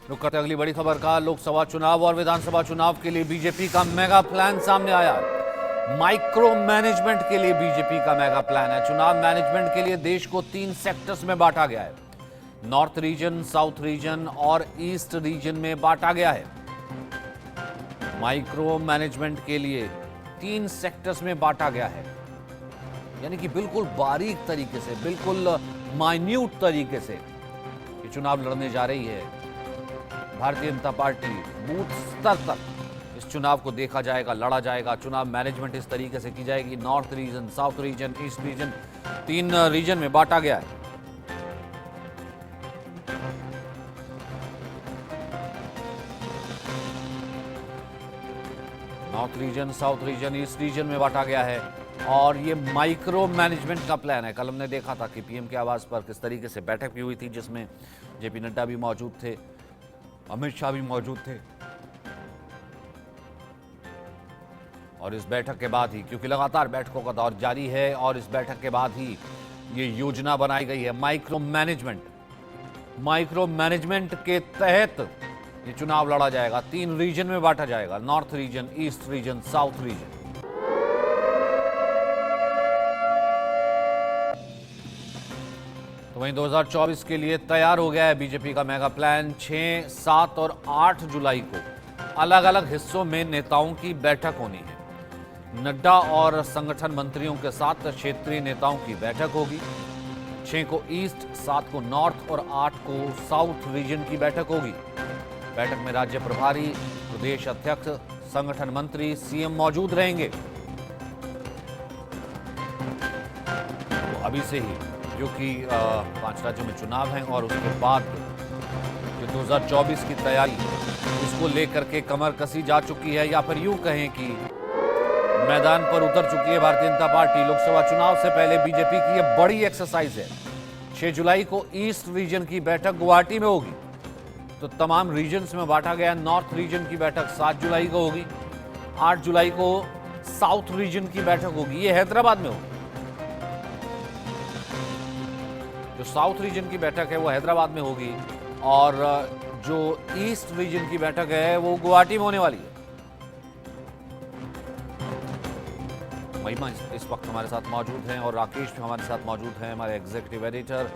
रुक करते अगली बड़ी खबर का। लोकसभा चुनाव और विधानसभा चुनाव के लिए बीजेपी का मेगा प्लान सामने आया। माइक्रो मैनेजमेंट के लिए बीजेपी का मेगा प्लान है। चुनाव मैनेजमेंट के लिए देश को 3 सेक्टर्स में बांटा गया है। नॉर्थ रीजन, साउथ रीजन और ईस्ट रीजन में बांटा गया है। माइक्रो मैनेजमेंट के लिए 3 सेक्टर्स में बांटा गया है, यानी कि बिल्कुल बारीक तरीके से, बिल्कुल माइन्यूट तरीके से ये चुनाव लड़ने जा रही है भारतीय जनता पार्टी। बूथ स्तर तक इस चुनाव को देखा जाएगा, लड़ा जाएगा। चुनाव मैनेजमेंट इस तरीके से की जाएगी। North region, south region, east region, 3 region में बांटा गया है। North region, south region, east region में बांटा गया है। और ये माइक्रो मैनेजमेंट का प्लान है। कल हमने देखा था कि पीएम के आवास पर किस तरीके से बैठक भी हुई थी, जिसमें जेपी नड्डा भी मौजूद थे, अमित शाह भी मौजूद थे। और इस बैठक के बाद ही, क्योंकि लगातार बैठकों का दौर जारी है, और इस बैठक के बाद ही ये योजना बनाई गई है माइक्रो मैनेजमेंट। माइक्रो मैनेजमेंट के तहत ये चुनाव लड़ा जाएगा। 3 रीजन में बांटा जाएगा, north region, east reason, south reason. तो वहीं 2024 के लिए तैयार हो गया है बीजेपी का मेगा प्लान। 6, 7 और 8 जुलाई को अलग अलग हिस्सों में नेताओं की बैठक होनी है। नड्डा और संगठन मंत्रियों के साथ क्षेत्रीय नेताओं की बैठक होगी। 6 को ईस्ट, 7 को नॉर्थ और 8 को साउथ रीजन की बैठक होगी। बैठक में राज्य प्रभारी, प्रदेश अध्यक्ष, संगठन मंत्री, सीएम मौजूद रहेंगे। तो अभी से ही, जो कि 5 राज्यों में चुनाव हैं, और उसके बाद जो 2024 की तैयारी, उसको लेकर के कमर कसी जा चुकी है, या फिर यूं कहें कि मैदान पर उतर चुकी है भारतीय जनता पार्टी। लोकसभा चुनाव से पहले बीजेपी की यह बड़ी एक्सरसाइज है। 6 जुलाई को ईस्ट रीजन की बैठक गुवाहाटी में होगी। तो तमाम रीजन्स में बांटा गया। नॉर्थ रीजन की बैठक 7 जुलाई को होगी। 8 जुलाई को साउथ रीजन की बैठक होगी, ये हैदराबाद में होगी। जो साउथ रीजन की बैठक है वो हैदराबाद में होगी, और जो ईस्ट रीजन की बैठक है वो गुवाहाटी में होने वाली है। महिमा इस वक्त हमारे साथ मौजूद हैं, और राकेश भी हमारे साथ मौजूद हैं, हमारे एग्जीक्यूटिव एडिटर।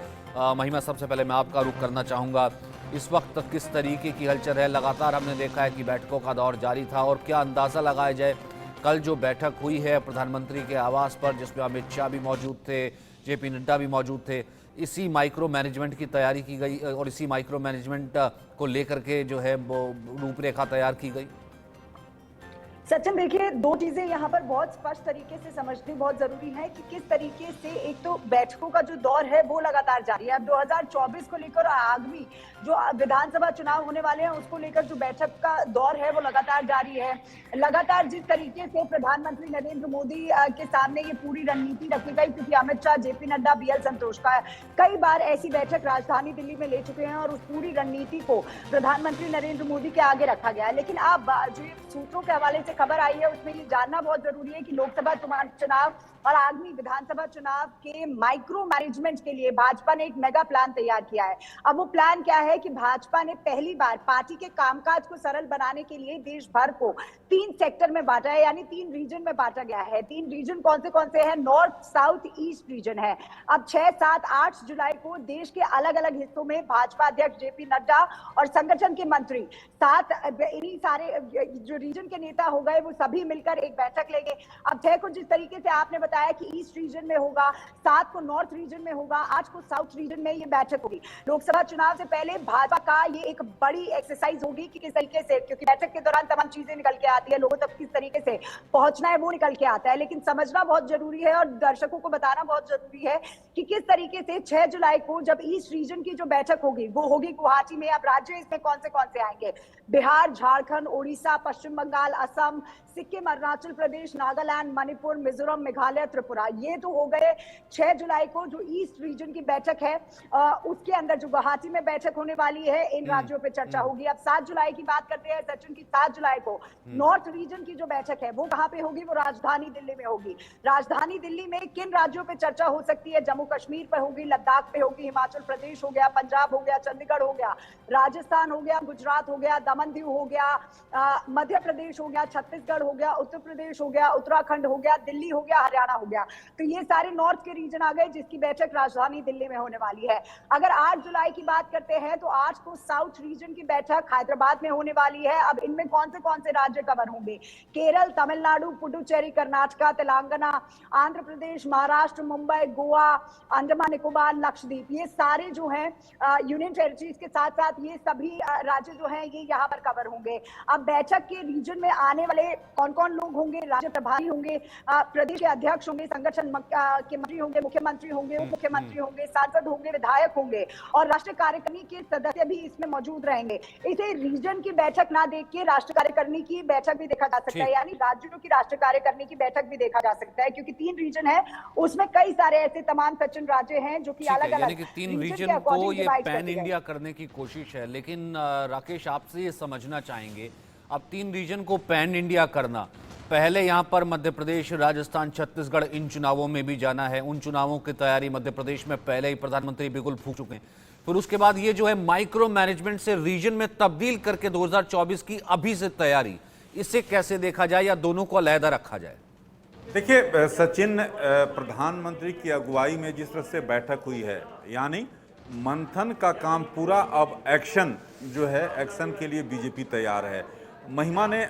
महिमा, सबसे पहले मैं आपका रुख करना चाहूँगा, इस वक्त किस तरीके की हलचल है? लगातार हमने देखा है कि बैठकों का दौर जारी था, और क्या अंदाज़ा लगाया जाए, कल जो बैठक हुई है प्रधानमंत्री के आवास पर, जिसमें अमित शाह भी मौजूद थे, जेपी नड्डा भी मौजूद थे, इसी माइक्रो मैनेजमेंट की तैयारी की गई, और इसी माइक्रो मैनेजमेंट को लेकर के जो है वो रूपरेखा तैयार की गई? सचिन, देखिए, 2 चीजें यहाँ पर बहुत स्पष्ट तरीके से समझनी बहुत जरूरी है कि किस तरीके से एक तो बैठकों का जो दौर है वो लगातार जारी है। अब 2024 को लेकर आगामी जो विधानसभा चुनाव होने वाले हैं उसको लेकर जो बैठक का दौर है वो लगातार जारी है। लगातार जिस तरीके से प्रधानमंत्री नरेंद्र मोदी के सामने ये पूरी रणनीति रखी गई, क्योंकि अमित शाह, जेपी नड्डा, बीएल संतोष का कई बार ऐसी बैठक राजधानी दिल्ली में ले चुके हैं, और उस पूरी रणनीति को प्रधानमंत्री नरेंद्र मोदी के आगे रखा गया है। लेकिन अब जो सूत्रों के हवाले से खबर आई है उसमें ये जानना बहुत जरूरी है कि लोकसभा चुनाव और आगामी विधानसभा चुनाव के माइक्रो मैनेजमेंट के लिए भाजपा ने एक मेगा प्लान तैयार किया है। अब वो प्लान क्या है कि भाजपा ने पहली बार पार्टी के कामकाज को सरल बनाने के लिए देश भर को 3 सेक्टर में बांटा है, यानी 3 रीजन में बांटा गया है। 3 रीजन कौन से हैं? नॉर्थ, साउथ, ईस्ट रीजन है। अब 6, 7, 8 जुलाई को देश के अलग अलग हिस्सों में भाजपा अध्यक्ष जेपी नड्डा और संगठन के मंत्री, साथ इन्हीं सारे जो रीजन के नेता हो गए वो सभी मिलकर एक बैठक लेंगे। अब 6 को जिस तरीके से आपने बताया कि ईस्ट रीजन में होगा, 7 को नॉर्थ रीजन में होगा, 8 को साउथ रीजन में ये बैठक होगी। लोकसभा चुनाव से पहले भाजपा का ये एक बड़ी एक्सरसाइज होगी कि किस तरीके से, क्योंकि बैठक के दौरान तमाम चीजें निकल के आती है, लोगों तक किस तरीके से पहुंचना है वो निकल के आता है। लेकिन समझना बहुत जरूरी है और दर्शकों को बताना बहुत जरूरी है कि किस तरीके से 6 जुलाई को जब ईस्ट रीजन की जो बैठक होगी वो होगी गुवाहाटी में। अब राज्य इसमें कौन से आएंगे? बिहार, झारखंड, ओडिशा, पश्चिम बंगाल, असम, असम, सिक्किम, अरुणाचल प्रदेश, नागालैंड, मणिपुर, मिजोरम, मेघालय, त्रिपुरा। ये तो हो गए 6 जुलाई को जो ईस्ट रीजन की बैठक है, उसके अंदर जो गुवाहाटी में बैठक होने वाली है, इन राज्यों पे चर्चा होगी। अब 7 जुलाई की बात करते हैं सचिन की। 7 जुलाई को नॉर्थ रीजन की जो बैठक है वो कहां पे होगी? वो राजधानी दिल्ली में होगी। राजधानी दिल्ली में किन राज्यों पे चर्चा हो सकती है? जम्मू कश्मीर पे होगी, लद्दाख पे होगी, हिमाचल प्रदेश हो गया, पंजाब हो गया, चंडीगढ़ हो गया, राजस्थान हो गया, गुजरात हो गया, दमन दीव हो गया, मध्य प्रदेश हो गया, छत्तीसगढ़ हो गया, उत्तर प्रदेश हो गया, उत्तराखंड हो गया, दिल्ली हो गया, हरियाणा हो गया। तो ये सारे नॉर्थ के रीजन आ गए जिसकी बैठक राजधानी दिल्ली में होने वाली है। अगर 8 जुलाई की बात करते हैं तो 8 को साउथ रीजन की बैठक हैदराबाद में होने वाली है। अब इनमें कौन से राज्य कवर होंगे? केरल, तमिलनाडु, पुडुचेरी, कर्नाटका, तेलंगाना, आंध्र प्रदेश, महाराष्ट्र, मुंबई, गोवा, अंडमान निकोबार, लक्षद्वीप, ये सारे जो हैं यूनियन टेरिटरीज के साथ साथ ये सभी राज्य जो हैं ये यहाँ पर कवर होंगे। अब बैठक के रीजन में आने वाले कौन कौन लोग होंगे? राज्य प्रभारी होंगे, प्रदेश के अध्यक्ष होंगे, संगठन के मंत्री होंगे, मुख्यमंत्री होंगे, उप मुख्यमंत्री होंगे, सांसद होंगे, विधायक होंगे और राष्ट्रीय कार्यकारिणी के सदस्य भी इसमें मौजूद रहेंगे। इसे रीजन की बैठक ना देख के राष्ट्रीय कार्यकारिणी की बैठक भी देखा जा सकता है, यानी राज्यों की राष्ट्रीय कार्यकारिणी की बैठक भी देखा जा सकता है, क्योंकि 3 रीजन है, उसमें कई सारे ऐसे तमाम सचिन राज्य हैं जो कि अलग अलग 3 रीजन को ये पैन इंडिया करने की कोशिश है। लेकिन राकेश, आपसे ये समझना चाहेंगे, अब 3 रीजन को पैन इंडिया करना, पहले यहाँ पर मध्य प्रदेश, राजस्थान, छत्तीसगढ़ इन चुनावों में भी जाना है। उन चुनावों की तैयारी मध्य प्रदेश में पहले ही प्रधानमंत्री बिगुल फूंक चुके हैं। फिर उसके बाद ये जो है माइक्रो मैनेजमेंट से रीजन में तब्दील करके 2024 की अभी से तैयारी, इसे कैसे देखा जाए या दोनों को अलहदा रखा जाए? देखिए सचिन, प्रधानमंत्री की अगुवाई में जिस तरह से बैठक हुई है, यानी मंथन का काम पूरा, अब एक्शन जो है, एक्शन के लिए बीजेपी तैयार है। महिमा ने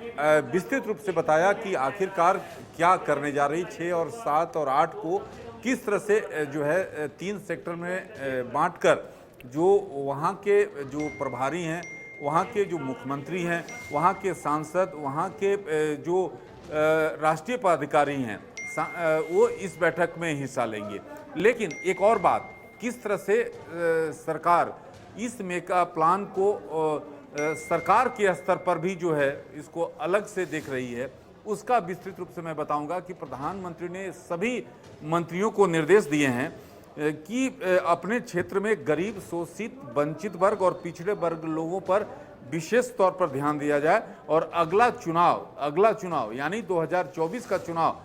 विस्तृत रूप से बताया कि आखिरकार क्या करने जा रही, 6 और 7 और 8 को किस तरह से जो है 3 सेक्टर में बांटकर जो वहाँ के जो प्रभारी हैं, वहाँ के जो मुख्यमंत्री हैं, वहाँ के सांसद, वहाँ के जो राष्ट्रीय पदाधिकारी हैं, वो इस बैठक में हिस्सा लेंगे। लेकिन एक और बात, किस तरह से सरकार इस मेगा प्लान को सरकार के स्तर पर भी जो है इसको अलग से देख रही है, उसका विस्तृत रूप से मैं बताऊंगा कि प्रधानमंत्री ने सभी मंत्रियों को निर्देश दिए हैं कि अपने क्षेत्र में गरीब, शोषित, वंचित वर्ग और पिछड़े वर्ग लोगों पर विशेष तौर पर ध्यान दिया जाए और अगला चुनाव यानी 2024 का चुनाव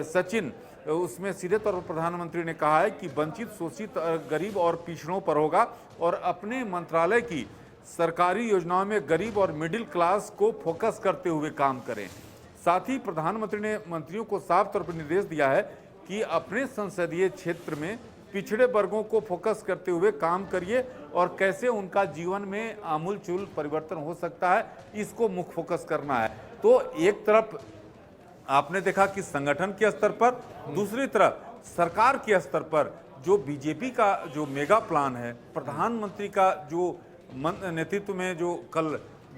सचिन, उसमें सीधे तौर पर प्रधानमंत्री ने कहा है कि वंचित, शोषित, गरीब और पिछड़ों पर होगा और अपने मंत्रालय की सरकारी योजनाओं में गरीब और मिडिल क्लास को फोकस करते हुए काम करें। साथ ही प्रधानमंत्री ने मंत्रियों को साफ तौर पर निर्देश दिया है कि अपने संसदीय क्षेत्र में पिछड़े वर्गों को फोकस करते हुए काम करिए और कैसे उनका जीवन में आमूलचूल परिवर्तन हो सकता है, इसको मुख्य फोकस करना है। तो एक तरफ आपने देखा कि संगठन के स्तर पर, दूसरी तरफ सरकार के स्तर पर जो बीजेपी का जो मेगा प्लान है, प्रधानमंत्री का जो नेतृत्व में जो कल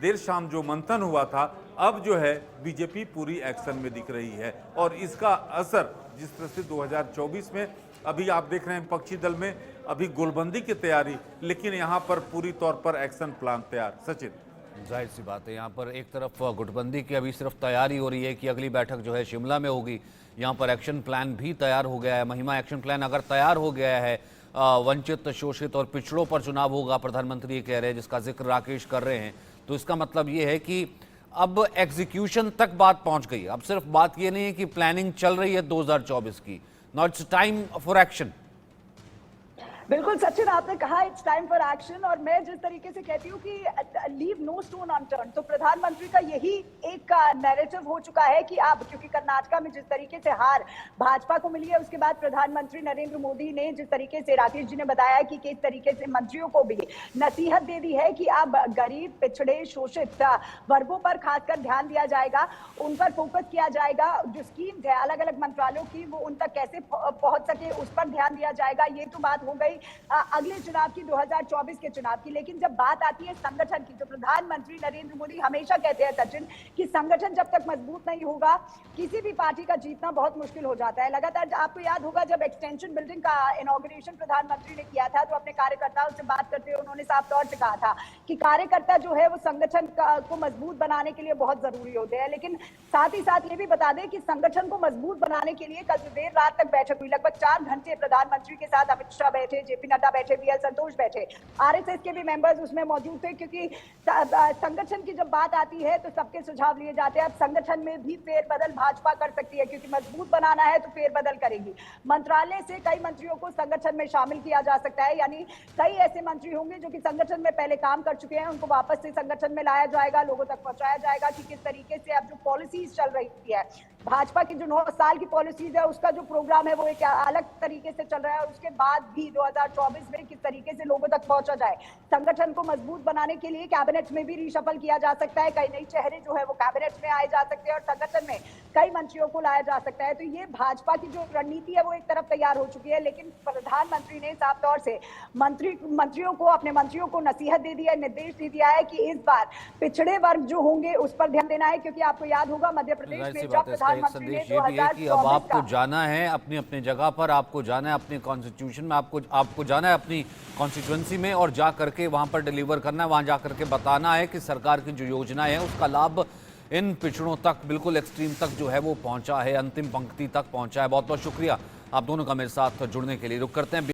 देर शाम जो मंथन हुआ था, अब जो है बीजेपी पूरी एक्शन में दिख रही है और इसका असर जिस तरह से 2024 में अभी आप देख रहे हैं विपक्षी दल में अभी गोलबंदी की तैयारी, लेकिन यहाँ पर पूरी तौर पर एक्शन प्लान तैयार। सचिन, जाहिर सी बात है, यहाँ पर एक तरफ गुटबंदी की अभी सिर्फ तैयारी हो रही है कि अगली बैठक जो है शिमला में होगी, यहाँ पर एक्शन प्लान भी तैयार हो गया है। महिमा, एक्शन प्लान अगर तैयार हो गया है, वंचित, शोषित और पिछड़ों पर चुनाव होगा, प्रधानमंत्री ये कह रहे हैं, जिसका जिक्र राकेश कर रहे हैं, तो इसका मतलब ये है कि अब एग्जीक्यूशन तक बात पहुंच गई। अब सिर्फ बात ये नहीं है कि प्लानिंग चल रही है 2024 की, now it's time for action. बिल्कुल सचिन, आपने कहा इट्स टाइम फॉर एक्शन, और मैं जिस तरीके से कहती हूँ कि लीव नो स्टोन अनटर्न, तो प्रधानमंत्री का यही एक नैरेटिव हो चुका है कि अब क्योंकि कर्नाटका में जिस तरीके से हार भाजपा को मिली है, उसके बाद प्रधानमंत्री नरेंद्र मोदी ने जिस तरीके से, राकेश जी ने बताया कि किस तरीके से मंत्रियों को भी नसीहत दे दी है कि अब गरीब, पिछड़े, शोषित वर्गों पर खासकर ध्यान दिया जाएगा, उन पर फोकस किया जाएगा। जो स्कीम्स है अलग अलग मंत्रालयों की, वो उन तक कैसे पहुंच सके उस पर ध्यान दिया जाएगा। ये तो बात हो गई गई अगले चुनाव की, 2024 के चुनाव की। लेकिन जब बात आती है संगठन की, तो प्रधानमंत्री नरेंद्र मोदी हमेशा कहते हैं सचिन कि संगठन जब तक मजबूत नहीं होगा किसी भी पार्टी का जीतना बहुत मुश्किल हो जाता है। लगातार आपको याद होगा जब एक्सटेंशन बिल्डिंग का इनॉग्रेशन प्रधानमंत्री ने किया था, तो अपने कार्यकर्ताओं से बात करते हुए उन्होंने साफ तौर से कहा था कि कार्यकर्ता जो है वो संगठन को मजबूत बनाने के लिए बहुत जरूरी होते हैं। लेकिन साथ ही साथ ये भी बता दें कि संगठन को मजबूत बनाने के लिए कल देर रात तक बैठक हुई। लगभग 4 घंटे प्रधानमंत्री के साथ अमित शाह बैठे, जेपी नड्डा बैठे, बीएल संतोष बैठे, आरएसएस के भी मेंबर्स उसमें मौजूद थे, क्योंकि संगठन की जब बात आती है तो सबके सुझाव लिए जाते हैं। अब संगठन में भी फेरबदल भाजपा कर सकती है, क्योंकि मजबूत बनाना है तो फेरबदल करेगी। मंत्रालय से कई मंत्रियों को संगठन में शामिल किया जा सकता है, यानी कई ऐसे मंत्री होंगे जो कि संगठन में पहले काम कर चुके हैं, उनको वापस से संगठन में लाया जाएगा, लोगों तक पहुंचाया जाएगा कि किस तरीके से अब जो पॉलिसीज चल रही है, भाजपा की जो 9 साल की पॉलिसीज है उसका जो प्रोग्राम है वो एक अलग तरीके से चल रहा है, और उसके बाद भी 2024 में किस तरीके से लोगों तक पहुंचा जाए। संगठन को मजबूत बनाने के लिए कैबिनेट में भी रिशफल किया जा सकता है, कई नए चेहरे जो है वो कैबिनेट में आए जा सकते हैं और संगठन में कई मंत्रियों को लाया जा सकता है। तो ये भाजपा की जो रणनीति है वो एक तरफ तैयार हो चुकी है, लेकिन प्रधानमंत्री ने साफ तौर से अपने मंत्रियों को नसीहत दे दिया है, निर्देश दे दिया है कि इस बार पिछड़े वर्ग जो होंगे उस पर ध्यान देना है, क्योंकि आपको याद होगा मध्य प्रदेश में जब एक संदेश ये भी है कि अब आपको जाना है अपनी अपनी जगह पर, आपको जाना है अपने कॉन्स्टिट्यूशन में, आपको जाना है अपनी कॉन्स्टिट्यूएंसी में और जा करके वहां पर डिलीवर करना है, वहां जा करके बताना है कि सरकार की जो योजनाएं हैं उसका लाभ इन पिछड़ों तक, बिल्कुल एक्सट्रीम तक जो है वो पहुंचा है, अंतिम पंक्ति तक पहुंचा है। बहुत बहुत शुक्रिया आप दोनों का मेरे साथ जुड़ने के लिए। रुक करते हैं।